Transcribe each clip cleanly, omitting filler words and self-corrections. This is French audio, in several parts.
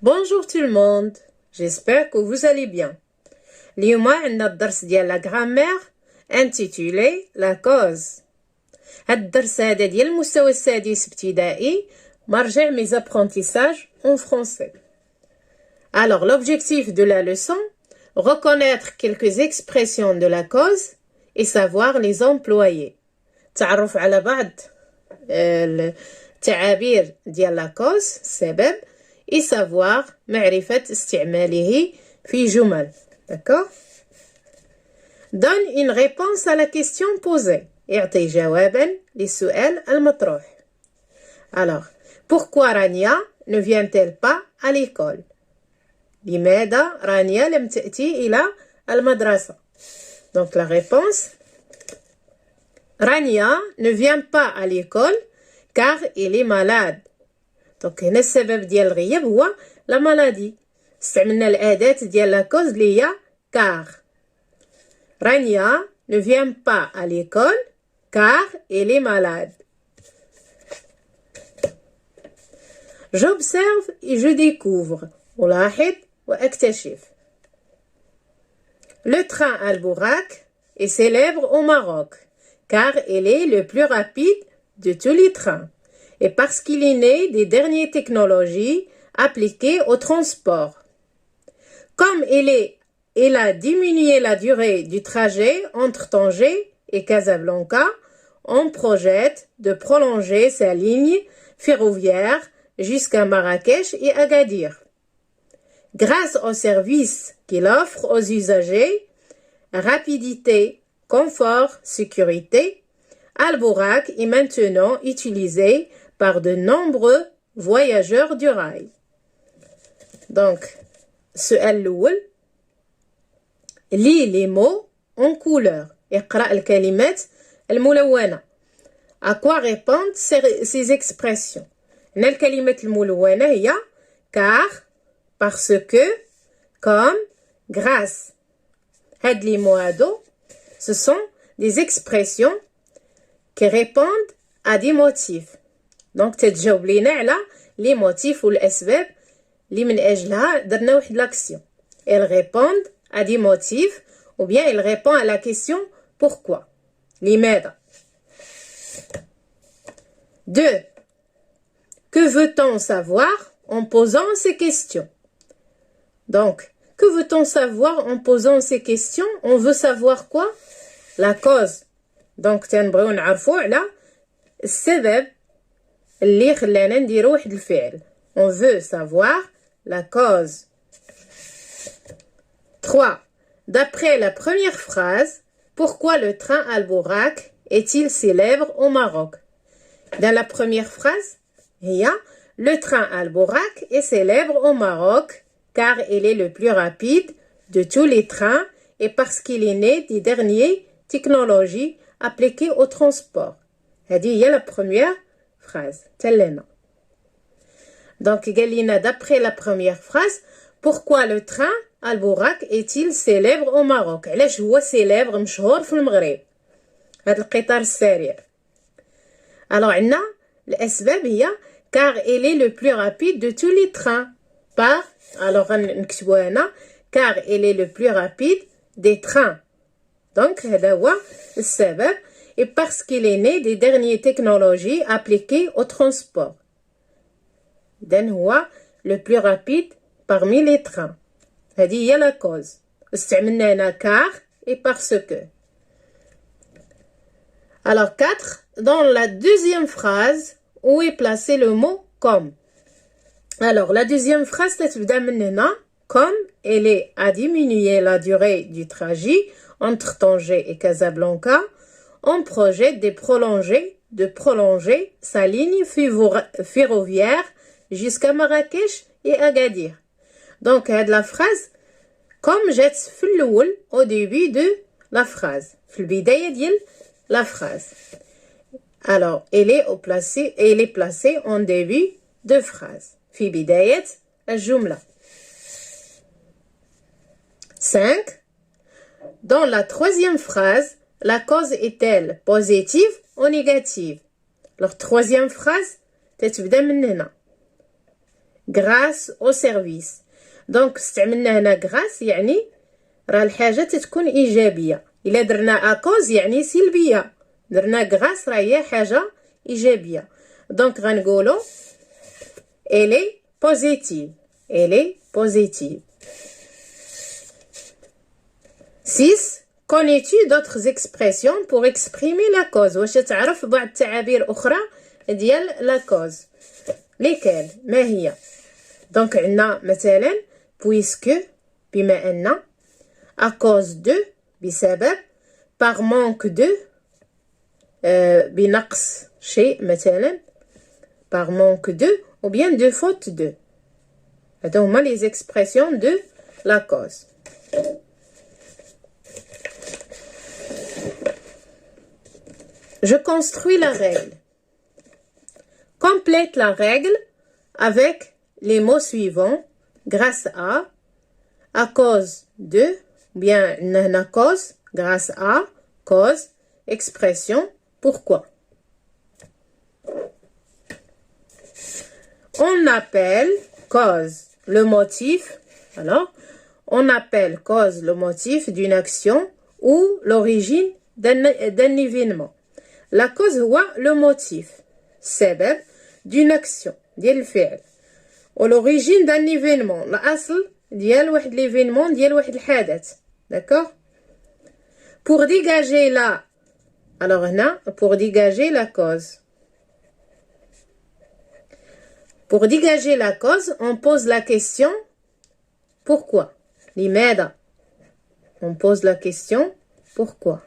Bonjour tout le monde, j'espère que vous allez bien. اليوم عندنا الدرس ديال la grammaire intitulé la cause. هاد الدرس هذا ديال المستوى السادس ابتدائي مرجع mes apprentissages en français. Alors l'objectif de la leçon, reconnaître quelques expressions de la cause et savoir les employer. تعرف على بعض التعابير ديال la cause السبب et savoir معرفة استعماله في جمل. D'accord? Donne une réponse à la question posée. اعطي جوابا للسؤال المطروح. Alors, pourquoi Rania ne vient-elle pas à l'école? لماذا رانيا لم تأتي إلى المدرسة? Donc la réponse, Rania ne vient pas à l'école car elle est malade. Donc هنا السبب ديال الغياب هو la maladie. استعملنا الأداة ديال la cause اللي هي car. Rania ne vient pas à l'école car elle est malade. J'observe et je découvre. ألاحظ وأكتشف. Le train Al-Bourak est célèbre au Maroc car il est le plus rapide de tous les trains et parce qu'il est né des dernières technologies appliquées au transport. Comme il a diminué la durée du trajet entre Tanger et Casablanca, on projette de prolonger sa ligne ferroviaire jusqu'à Marrakech et Agadir. Grâce aux services qu'il offre aux usagers, rapidité, confort, sécurité, Al-Bourak est maintenant utilisé par de nombreux voyageurs du rail. Donc, السؤال الأول lis les mots en couleur. اقرأ الكلمات الملونة. À quoi répondent ces expressions? هنا الكلمات الملونة هي car, parce que, comme, grâce. هاد les mots هادو ce sont des expressions qui répondent à des motifs. Donc تتجاوب لينا على les motifs والأسباب اللي من أجلها درنا واحد l'action. Elles répondent à des motifs ou bien elles répondent à la question pourquoi. لماذا. 2. Que veut-on savoir en posant ces questions? Donc, que veut-on savoir en posant ces questions? On veut savoir quoi? La cause. Donc, تنبغيو نعرفو على السبب اللي خلانا نديرو واحد الفعل. On veut savoir la cause. 3. D'après la première phrase, pourquoi le train Al-Bourak est-il célèbre au Maroc? Dans la première phrase, le train Al-Bourak est célèbre au Maroc car il est le plus rapide de tous les trains et parce qu'il est né des dernières technologies appliquées au transport. هذه هي la première phrase. تلنا. Donc, d'après la première phrase, pourquoi le train Al-Bourak est-il célèbre au Maroc? علاش هو célèbre مشهور في المغرب هذا القطار السريع. Alors عندنا الأسباب هي car il est le plus rapide de tous les trains par alors نكتبوها هنا car il est le plus rapide des trains. Donc هذا هو السبب et parce qu'il est né des dernières technologies appliquées au transport. إذن هو le plus rapide parmi les trains. هذه هي la cause. استعملنا هنا car et parce que. Alors 4. Dans la deuxième phrase, où est placé le mot comme? Alors la deuxième phrase تتبدا من هنا comme elle est à diminuer la durée du trajet entre Tanger et Casablanca, on projette de prolonger sa ligne ferroviaire jusqu'à Marrakech et Agadir. Donc, la phrase, comme جات في الأول au début de la phrase. في البداية ديال la phrase. Alors, elle est placée en début de phrase. في بداية الجملة. 5. Dans la troisième phrase, la cause est-elle positive ou négative? Alors, troisième phrase, تتبدا من هنا. grâce au service. دونك استعملنا هنا grâce يعني راه الحاجة تتكون إيجابية. إلا درنا أكوز يعني سلبية. درنا grâce راه هي حاجة إيجابية. دونك غنقولو elle est positive. Elle est positive. 6. Connais-tu d'autres expressions pour exprimer la cause? واش تعرف بعض التعابير أخرى ديال la cause. lesquelles ما هي؟ دونك عندنا مثلا puisque بما أن à cause de بسبب par manque de بنقص شيء مثلا par manque de ou bien de faute de. هادو هما les expressions de la cause. Je construis la règle. Complète la règle avec les mots suivants grâce à cause de, ou bien à cause, grâce à, cause, expression, pourquoi. On appelle cause le motif, alors, on appelle cause le motif d'une action ou l'origine d'un événement. La cause هو le motif, السبب d'une action, ديال الفعل. و l'origine d'un événement, الأصل ديال واحد l'événement, ديال واحد الحدث. D'accord? Pour dégager la, alors هنا, pour dégager la cause. Pour dégager la cause, on pose la question pourquoi? لماذا? On pose la question pourquoi?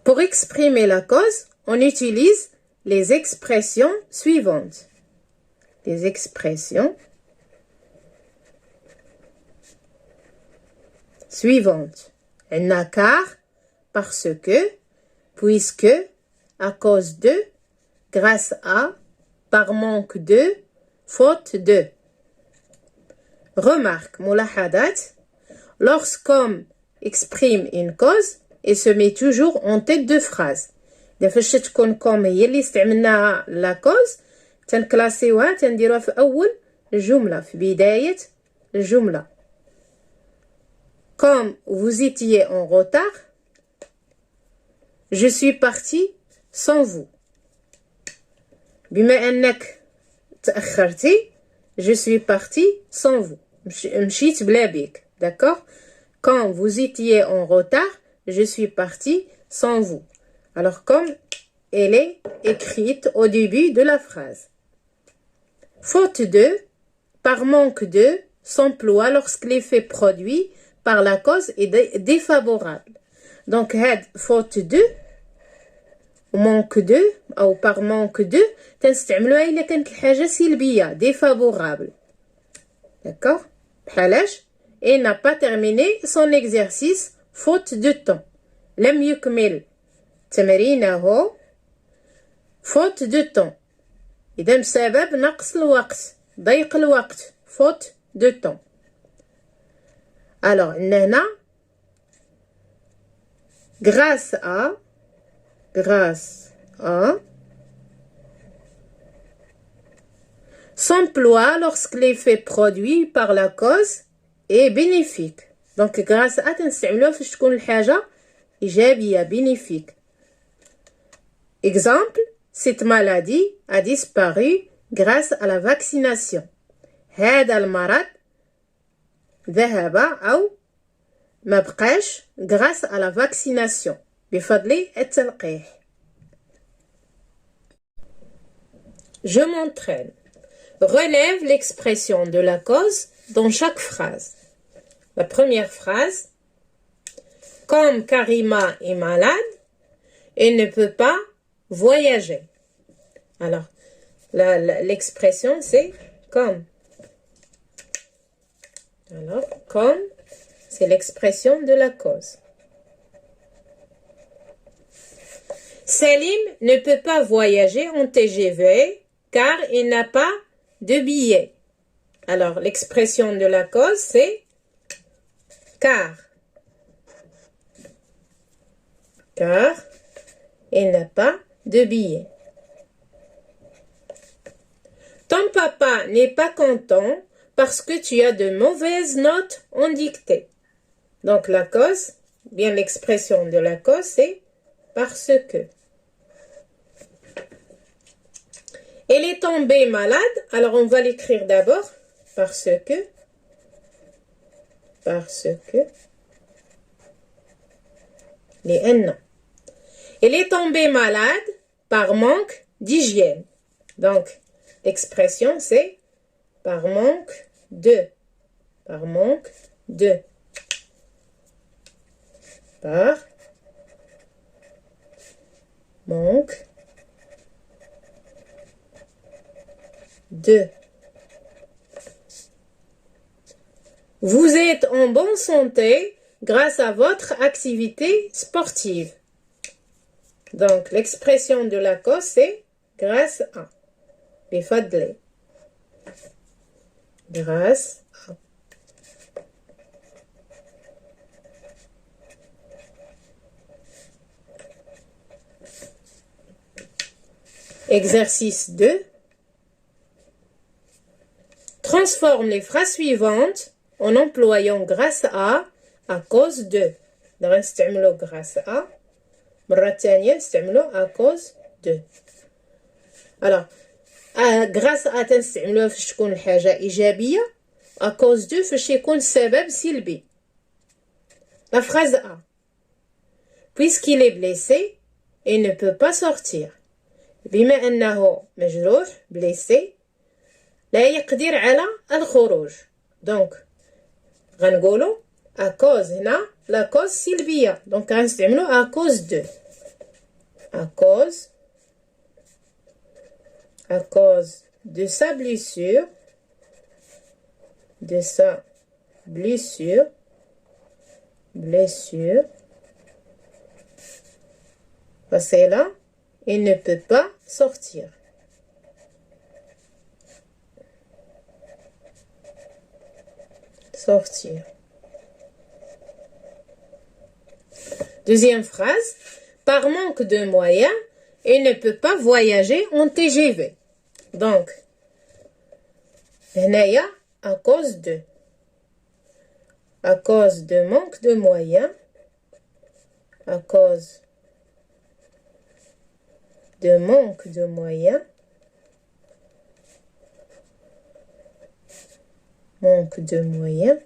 Pour exprimer la cause, on utilise les expressions suivantes. Les expressions suivantes. عندنا car, parce que, puisque, à cause de, grâce à, par manque de, faute de. Remarque, ملاحظات. Lorsqu'on exprime une cause, et se met toujours en tête de phrase. إذا فاش تكون كوم هي اللي استعملناها لا كوز تنكلاسيوها تنديروها في أول الجملة في بداية الجملة. Comme vous étiez en retard, je suis parti sans vous. بما أنك تأخرتي je suis parti sans vous. مشيت بلا بيك. D'accord? Quand vous étiez en retard, je suis parti sans vous. Alors, comme elle est écrite au début de la phrase. Faute de, par manque de, s'emploie lorsque l'effet produit par la cause est défavorable. Donc, faute de, manque de, ou par manque de, تنستعملوها إلا كانت الحاجة سلبية, défavorable. D'accord? بحالاش et n'a pas terminé son exercice faute de temps. لم يكمل تمرينه faute de temps. إذا بسبب نقص الوقت, ضيق الوقت, faute de temps. Alors, هنا grâce à s'emploie lorsque l'effet produit par la cause est bénéfique. Donc, grâce à تنستعملوها فاش تكون الحاجة إيجابية, bénéfique. Exemple, cette maladie a disparu grâce à la vaccination. هذا المرض ذهب أو ما بقاش grâce à la vaccination. بفضل التلقيح. Je m'entraîne. Relève l'expression de la cause dans chaque phrase. La première phrase. Comme Karima est malade, elle ne peut pas voyager. Alors, l'expression c'est comme. Alors, comme, c'est l'expression de la cause. Salim ne peut pas voyager en TGV car il n'a pas de billet. Alors, l'expression de la cause, c'est car. car il n'a pas de billets. Ton papa n'est pas content parce que tu as de mauvaises notes en dictée. Donc la cause, bien l'expression de la cause, c'est parce que. Elle est tombée malade, alors on va l'écrire d'abord parce que. Les N. Elle est tombée malade par manque d'hygiène. Donc, l'expression, c'est par manque de. Par manque de. Par manque de. Vous êtes en bonne santé grâce à votre activité sportive. Donc, l'expression de la cause, c'est grâce à. بفضل. Grâce à. Exercice 2. Transforme les phrases suivantes en employant grâce à cause de. دابا نستعملو grâce à. مرة تانية نستعملو à cause de. Alors, grâce à تنستعملوها فاش تكون الحاجة إيجابية. à cause de فاش يكون السبب سلبي. La phrase A. Puisqu'il est blessé, il ne peut pas sortir. بما أنه مجروح blessé لا يقدر على الخروج. Donc غنقولو à cause هنا la cause سلبية. Donc غنستعملو à cause de. À cause de sa blessure. De sa blessure. Parce que là, il ne peut pas sortir. Deuxième phrase. Par manque de moyens, il ne peut pas voyager en TGV. Donc, هنايا à cause de. À cause de manque de moyens. À cause de manque de moyens. Manque de moyens.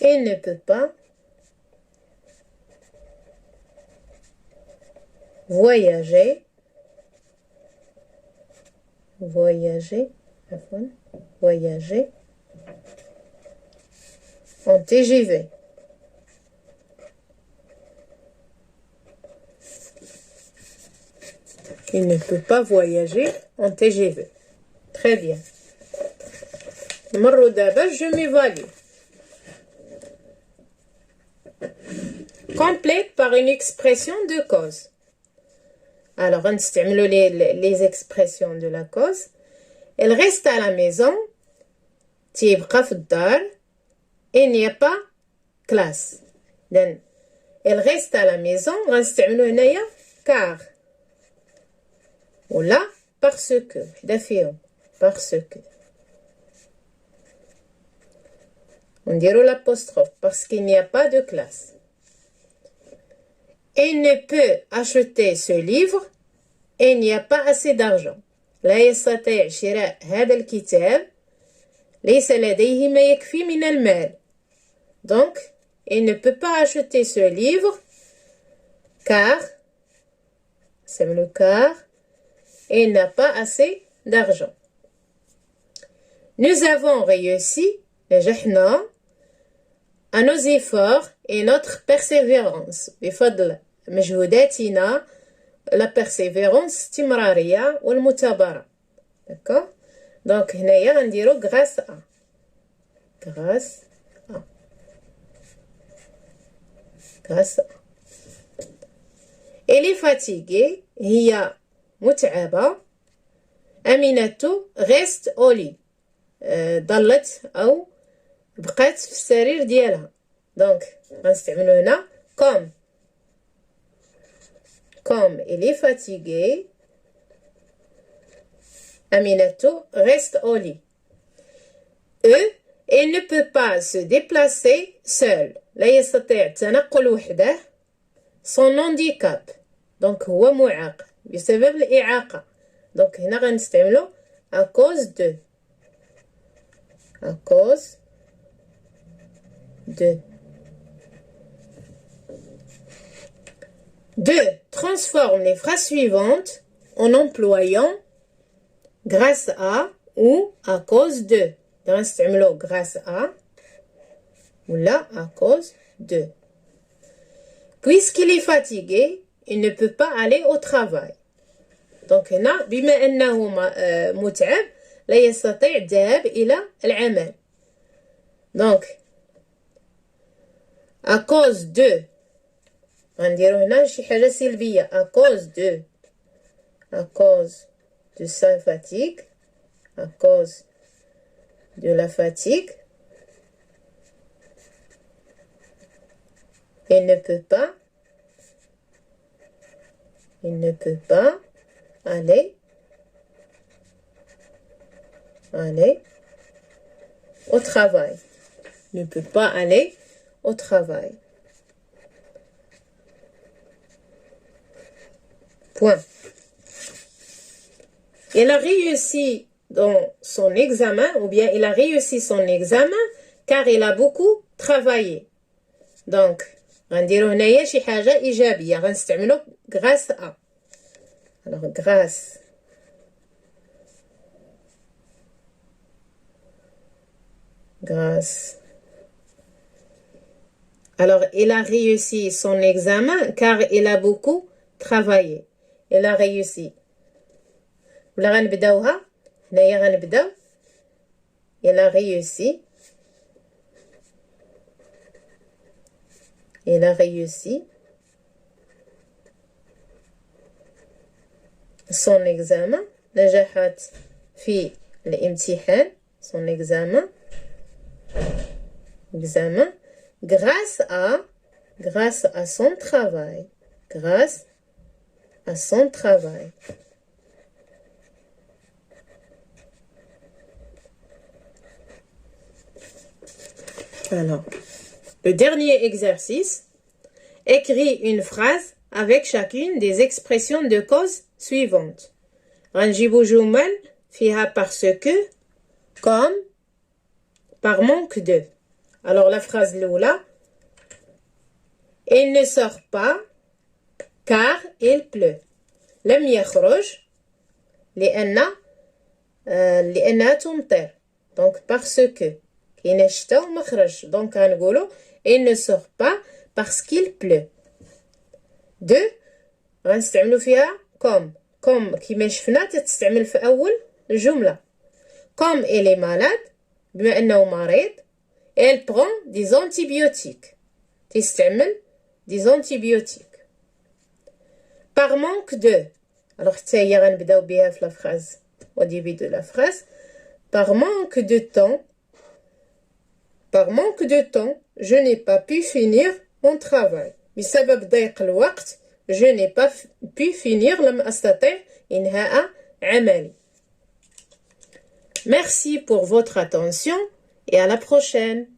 Il ne peut pas voyager en TGV. Il ne peut pas voyager en TGV. Très bien. مرة دابا je m'évalue. Complète par une expression de cause. Alors, on utilise les expressions de la cause. Elle reste à la maison. تيبقى في الدار. Il n'y a pas classe. Donc, elle reste à la maison. غنستعملو هنايا car. ولا parce que. حدا فيهم. Parce que. On dirait l'apostrophe. Parce qu'il n'y a pas de classe. Il ne peut acheter ce livre. Il n'y a pas assez d'argent. لا يستطيع شراء هذا الكتاب. ليس لديه ما يكفي من المال. Donc, il ne peut pas acheter ce livre car, c'est le car, il n'a pas assez d'argent. Nous avons réussi, نجحنا, à nos efforts et notre persévérance. بفضل مجهوداتنا, la persévérance, استمرارية والمثابرة. D'accord? Donc, هنايا غنديرو grâce à. Grâce à. Grâce à. Elle est fatiguée. هي متعبة. أمينة reste au lit. ضلت أو بقات في السرير ديالها. دونك غنستعملو هنا comme il est fatigué Aminatou reste au lit. Il ne peut pas se déplacer seul. لا يستطيع التنقل وحده. Son handicap. Donc هو معاق بسبب الإعاقة. Donc هنا غنستعملو à cause de. À cause de. 2. Transforme les phrases suivantes en employant grâce à ou à cause de. غنستعملو grâce à ou là à cause de. Puisqu'il est fatigué, il ne peut pas aller au travail. Donc هنا بما أنه متعب لا يستطيع الذهاب إلى العمل. Donc à cause de غنديرو هنا شي حاجة سلبية à cause de sa fatigue, à cause de la fatigue, il ne peut pas aller au travail. Ne peut pas aller au travail. Point. Il a réussi dans son examen, ou bien il a réussi son examen car il a beaucoup travaillé. Donc, غنديرو هنايا شي حاجة إيجابية غنستعملو grâce à. Alors, grâce. Alors, il a réussi son examen car il a beaucoup travaillé. Il a réussi. ولا غنبداوها هنايا غنبداو il a réussi son examen نجحت في الامتحان son examen grâce à son travail Alors, le dernier exercice, écris une phrase avec chacune des expressions de cause suivantes. غنجيبو جمل فيها parce que, comme, par manque de. Alors la phrase الأولى il ne sort pas car il pleut. لم يخرج لأنها تمطر. Donc parce que كاين الشتا وما خرج. Donc غنقولو il ne sort pas parce qu'il pleut. 2 غنستعملو فيها comme كيما شفنا تستعمل في أول الجملة. Comme il est malade بما أنه مريض elle prend des antibiotiques. تستعمل des antibiotiques. Par manque de. Alors حتى هي غنبداو بها في لا phrase au début de la phrase. Par manque de je n'ai pas pu finir mon travail. بسبب ضيق الوقت je n'ai pas pu finir لم أستطع إنهاء عملي. Merci pour votre attention et à la prochaine.